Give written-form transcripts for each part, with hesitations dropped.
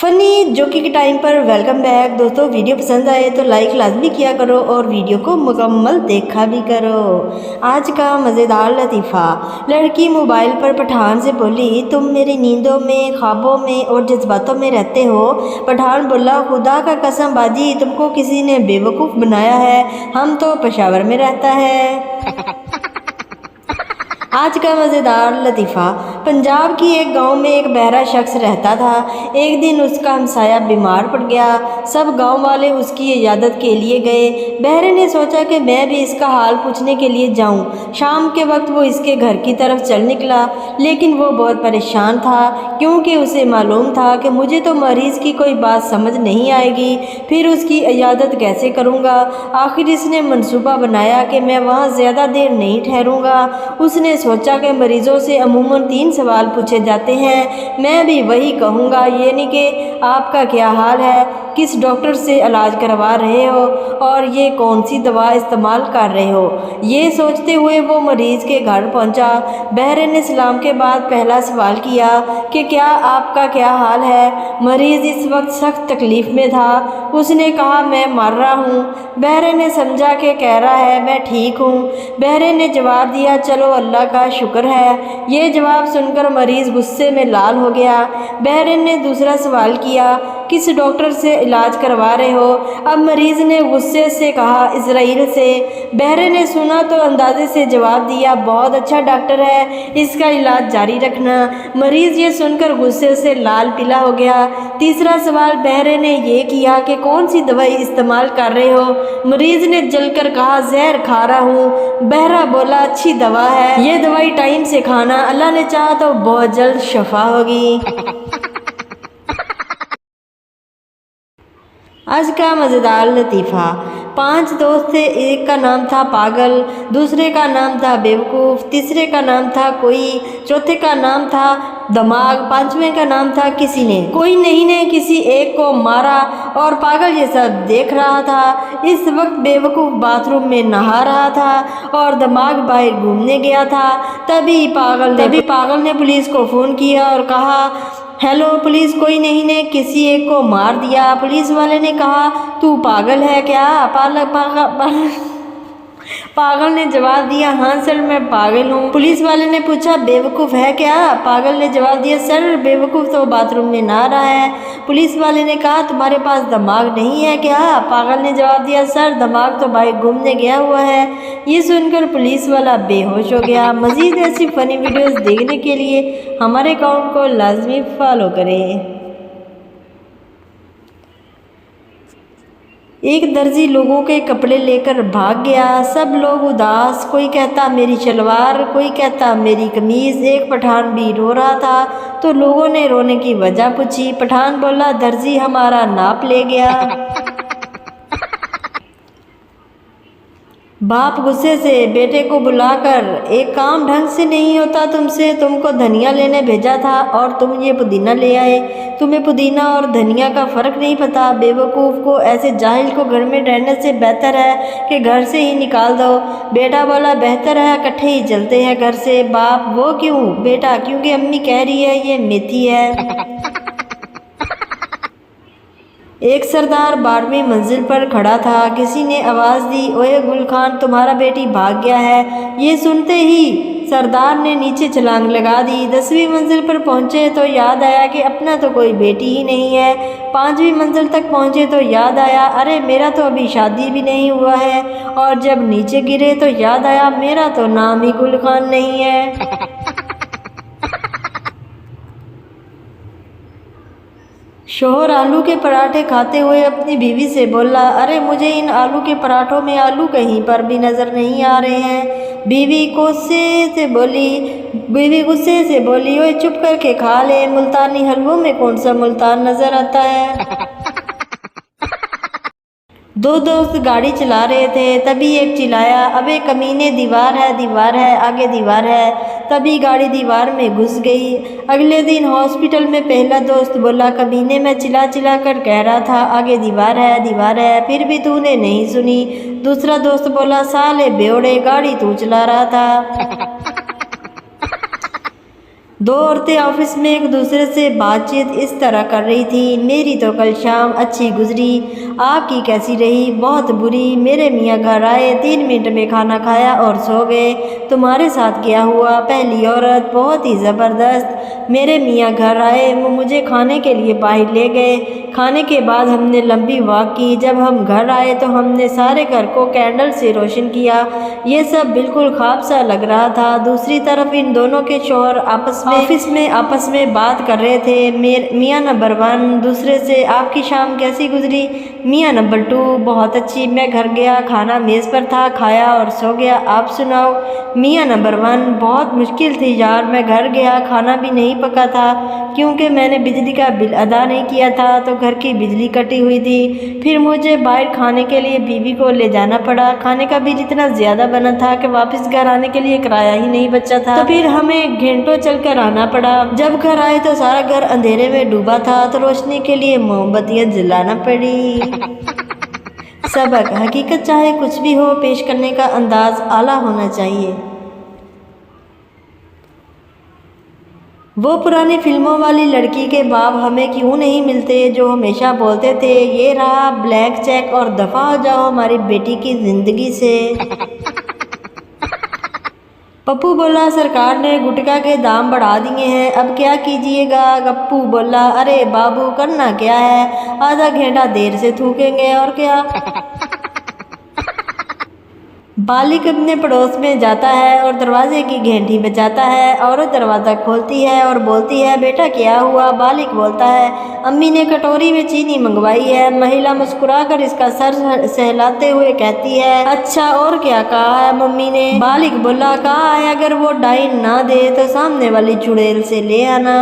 Funny जोकी के time पर वेलकम बैक दोस्तों। वीडियो पसंद आए तो लाइक लाजमी किया करो और वीडियो को मुकम्मल देखा भी करो। आज का मज़ेदार लतीफ़ा। लड़की मोबाइल पर पठान से बोली, तुम मेरी नींदों में, ख्वाबों में और जज्बातों में रहते हो। पठान बोला, खुदा का कसम बाजी, तुमको किसी ने बेवकूफ़ बनाया है, हम तो पेशावर में रहता है। आज का मज़ेदार लतीफ़ा। पंजाब की एक गांव में एक बहरा शख्स रहता था। एक दिन उसका हमसाया बीमार पड़ गया। सब गांव वाले उसकी इजाज़त के लिए गए। बहरे ने सोचा कि मैं भी इसका हाल पूछने के लिए जाऊं। शाम के वक्त वो इसके घर की तरफ चल निकला, लेकिन वो बहुत परेशान था क्योंकि उसे मालूम था कि मुझे तो मरीज़ की कोई बात समझ नहीं आएगी, फिर उसकी इजाज़त कैसे करूँगा। आखिर इसने मंसूबा बनाया कि मैं वहाँ ज़्यादा देर नहीं ठहरूँगा। उसने सोचा कि मरीज़ों से अमूमन 3 सवाल पूछे जाते हैं, मैं भी वही कहूँगा, ये नहीं कि आपका क्या हाल है, किस डॉक्टर से इलाज करवा रहे हो और ये कौन सी दवा इस्तेमाल कर रहे हो। ये सोचते हुए वो मरीज़ के घर पहुँचा। बहरे ने सलाम के बाद पहला सवाल किया कि क्या आपका क्या हाल है। मरीज़ इस वक्त सख्त तकलीफ़ में था। उसने कहा, मैं मर रहा हूँ। बहरे ने समझा कि कह रहा है मैं ठीक हूँ। बहरे ने जवाब दिया, चलो अल्लाह का शुक्र है। ये जवाब सुनकर मरीज़ गुस्से में लाल हो गया। बहरे ने दूसरा सवाल किया, किस डॉक्टर से इलाज करवा रहे हो। अब मरीज़ ने गुस्से से कहा, इजराइल से। बहरे ने सुना तो अंदाजे से जवाब दिया, बहुत अच्छा डॉक्टर है, इसका इलाज जारी रखना। मरीज़ ये सुनकर गुस्से से लाल पीला हो गया। तीसरा सवाल बहरे ने ये किया कि कौन सी दवाई इस्तेमाल कर रहे हो। मरीज़ ने जलकर कहा, जहर खा रहा हूँ। बहरा बोला, अच्छी दवा है, ये दवाई टाइम से खाना, अल्लाह ने चाहा तो बहुत जल्द शफा होगी। आज का मज़ेदार लतीफ़ा। 5 दोस्त थे, एक का नाम था पागल, दूसरे का नाम था बेवकूफ़, तीसरे का नाम था कोई, चौथे का नाम था दिमाग, 5वें का नाम था किसी ने। कोई नहीं ने किसी एक को मारा और पागल ये सब देख रहा था। इस वक्त बेवकूफ़ बाथरूम में नहा रहा था और दिमाग बाहर घूमने गया था। तभी पागल ने पुलिस को फ़ोन किया और कहा, हेलो पुलिस, कोई नहीं ने किसी एक को मार दिया। पुलिस वाले ने कहा, तू पागल है क्या। पागल ने जवाब दिया, हाँ सर मैं पागल हूँ। पुलिस वाले ने पूछा, बेवकूफ़ है क्या। पागल ने जवाब दिया, सर बेवकूफ़ तो बाथरूम में नहा रहा है। पुलिस वाले ने कहा, तुम्हारे पास दिमाग नहीं है क्या। पागल ने जवाब दिया, सर दिमाग तो बाहर घूमने गया हुआ है। ये सुनकर पुलिस वाला बेहोश हो गया। मज़ीद ऐसी फ़नी वीडियोज़ देखने के लिए हमारे अकाउंट को लाजमी फॉलो करें। एक दर्जी लोगों के कपड़े लेकर भाग गया। सब लोग उदास, कोई कहता मेरी शलवार, कोई कहता मेरी कमीज़। एक पठान भी रो रहा था तो लोगों ने रोने की वजह पूछी। पठान बोला, दर्जी हमारा नाप ले गया। बाप गुस्से से बेटे को बुलाकर, एक काम ढंग से नहीं होता तुमसे, तुमको धनिया लेने भेजा था और तुम ये पुदीना ले आए। तुम्हें पुदीना और धनिया का फ़र्क नहीं पता। बेवकूफ़ को, ऐसे जाहिल को घर में रहने से बेहतर है कि घर से ही निकाल दो। बेटा बोला, बेहतर है इकट्ठे ही चलते हैं घर से। बाप, वो क्यों। बेटा, क्योंकि अम्मी कह रही है ये मेथी है। एक सरदार 12वीं मंजिल पर खड़ा था। किसी ने आवाज़ दी, ओए गुल खान, तुम्हारा बेटी भाग गया है। ये सुनते ही सरदार ने नीचे छलांग लगा दी। 10वीं मंजिल पर पहुँचे तो याद आया कि अपना तो कोई बेटी ही नहीं है। 5वीं मंजिल तक पहुँचे तो याद आया, अरे मेरा तो अभी शादी भी नहीं हुआ है। और जब नीचे गिरे तो याद आया, मेरा तो नाम ही गुल खान नहीं है। शोहर आलू के पराठे खाते हुए अपनी बीवी से बोला, अरे मुझे इन आलू के पराठों में आलू कहीं पर भी नज़र नहीं आ रहे हैं। बीवी गुस्से से बोली, ओए चुप करके खा ले, मुल्तानी हलवों में कौन सा मुल्तान नज़र आता है। 2 दोस्त गाड़ी चला रहे थे, तभी एक चिल्लाया, अबे कमीने, दीवार है, आगे दीवार है। तभी गाड़ी दीवार में घुस गई। अगले दिन हॉस्पिटल में पहला दोस्त बोला, कमीने, मैं चिल्ला चिल्ला कर कह रहा था आगे दीवार है, फिर भी तूने नहीं सुनी। दूसरा दोस्त बोला, साले बेवड़े, गाड़ी तू चला रहा था। दो औरतें ऑफिस में एक दूसरे से बातचीत इस तरह कर रही थी। मेरी तो कल शाम अच्छी गुजरी, आपकी कैसी रही? बहुत बुरी। मेरे मियाँ घर आए, 3 मिनट में खाना खाया और सो गए। तुम्हारे साथ क्या हुआ? पहली औरत: बहुत ही ज़बरदस्त। मेरे मियाँ घर आए, वो मुझे खाने के लिए बाहर ले गए। खाने के बाद हमने लंबी वॉक की। जब हम घर आए तो हमने सारे घर को कैंडल से रोशन किया। ये सब बिल्कुल ख्वाब सा लग रहा था। दूसरी तरफ इन दोनों के शौहर ऑफिस में बात कर रहे थे। मियाँ नंबर 1 दूसरे से: आपकी शाम कैसी गुजरी? मियाँ नंबर 2: बहुत अच्छी। मैं घर गया, खाना मेज़ पर था, खाया और सो गया। आप सुनाओ? मियाँ नंबर 1: बहुत मुश्किल थी यार, मैं घर गया, खाना भी नहीं पका था क्योंकि मैंने बिजली का बिल अदा नहीं किया था तो घर की बिजली कटी हुई थी। फिर मुझे बाहर खाने के लिए बीवी को ले जाना पड़ा। खाने का बिल इतना ज़्यादा बना था कि वापस घर आने के लिए किराया ही नहीं बचा था, तो फिर हमें घंटों चलकर आना पड़ा। जब घर आए तो सारा घर अंधेरे में डूबा था तो रोशनी के लिए मोमबत्तियाँ जलाना पड़ी। सबक: हकीकत चाहे कुछ भी हो, पेश करने का अंदाज आला होना चाहिए। वो पुरानी फिल्मों वाली लड़की के बाप हमें क्यों नहीं मिलते जो हमेशा बोलते थे, ये रहा ब्लैंक चेक और दफ़ा हो जाओ हमारी बेटी की ज़िंदगी से। पप्पू बोला, सरकार ने गुटखा के दाम बढ़ा दिए हैं, अब क्या कीजिएगा? गप्पू बोला, अरे बाबू करना क्या है, आधा घंटा देर से थूकेंगे और क्या। बालिक अपने पड़ोस में जाता है और दरवाजे की घंटी बजाता है। औरत दरवाज़ा खोलती है और बोलती है, बेटा क्या हुआ? बालिक बोलता है, अम्मी ने कटोरी में चीनी मंगवाई है। महिला मुस्कुराकर इसका सर सहलाते हुए कहती है, अच्छा और क्या कहा है मम्मी ने? बालिक बोला, कहा है अगर वो डाइन ना दे तो सामने वाली चुड़ैल से ले आना।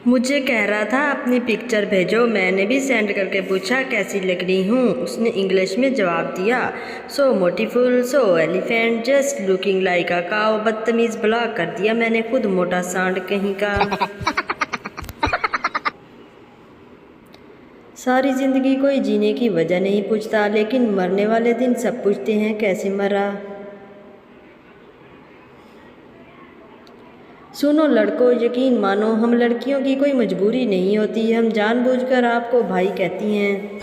मुझे कह रहा था अपनी पिक्चर भेजो। मैंने भी सेंड करके पूछा कैसी लग रही हूँ। उसने इंग्लिश में जवाब दिया, सो मोटीफुल, so elephant, just looking like a cow. बदतमीज़ ब्लॉक कर दिया मैंने, खुद मोटा सांड कहीं का। सारी ज़िंदगी कोई जीने की वजह नहीं पूछता, लेकिन मरने वाले दिन सब पूछते हैं कैसे मरा। सुनो लड़कों, यकीन मानो हम लड़कियों की कोई मजबूरी नहीं होती, हम जानबूझकर आपको भाई कहती हैं।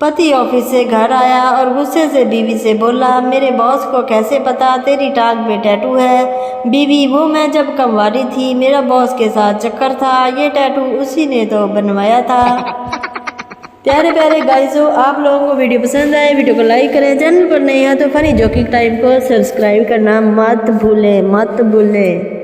पति ऑफिस से घर आया और गुस्से से बीवी से बोला, मेरे बॉस को कैसे पता तेरी टांग पे टैटू है? बीवी, वो मैं जब कमवारी थी मेरा बॉस के साथ चक्कर था, ये टैटू उसी ने तो बनवाया था। प्यारे प्यारे गाइसों, आप लोगों को वीडियो पसंद आए, वीडियो को लाइक करें, चैनल पर नए हैं तो फनी जोकिंग टाइम को सब्सक्राइब करना मत भूलें।